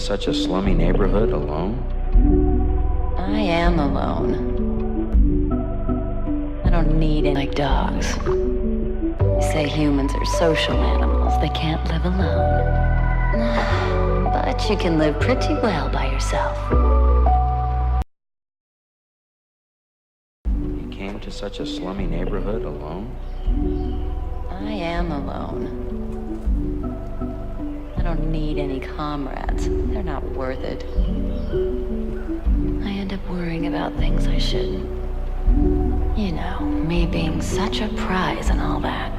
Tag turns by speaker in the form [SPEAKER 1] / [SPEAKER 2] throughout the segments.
[SPEAKER 1] such a slummy neighborhood alone?
[SPEAKER 2] I am alone. I don't need any like dogs. They say humans are social animals. They can't live alone. But you can live pretty well by yourself.
[SPEAKER 1] You came to such a slummy neighborhood alone?
[SPEAKER 2] I am alone. I don't need any comrades. They're not worth it. I end up worrying about things I shouldn't. You know, me being such a prize and all that.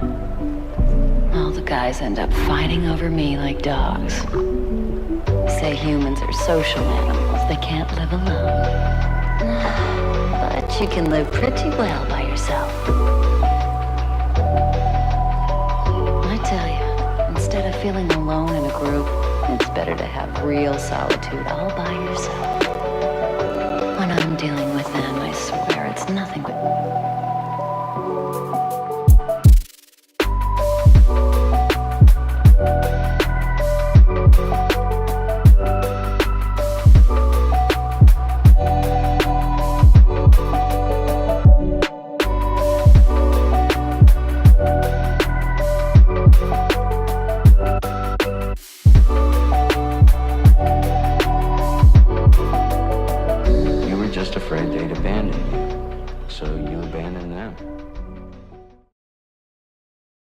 [SPEAKER 2] All the guys end up fighting over me like dogs. Say humans are social animals. They can't live alone. But you can live pretty well by yourself. I tell you, instead of feeling alone in a group, it's better to have real solitude all by yourself. When I'm dealing with them, I swear it's nothing but...
[SPEAKER 1] Just afraid they'd abandon you, so you abandoned them.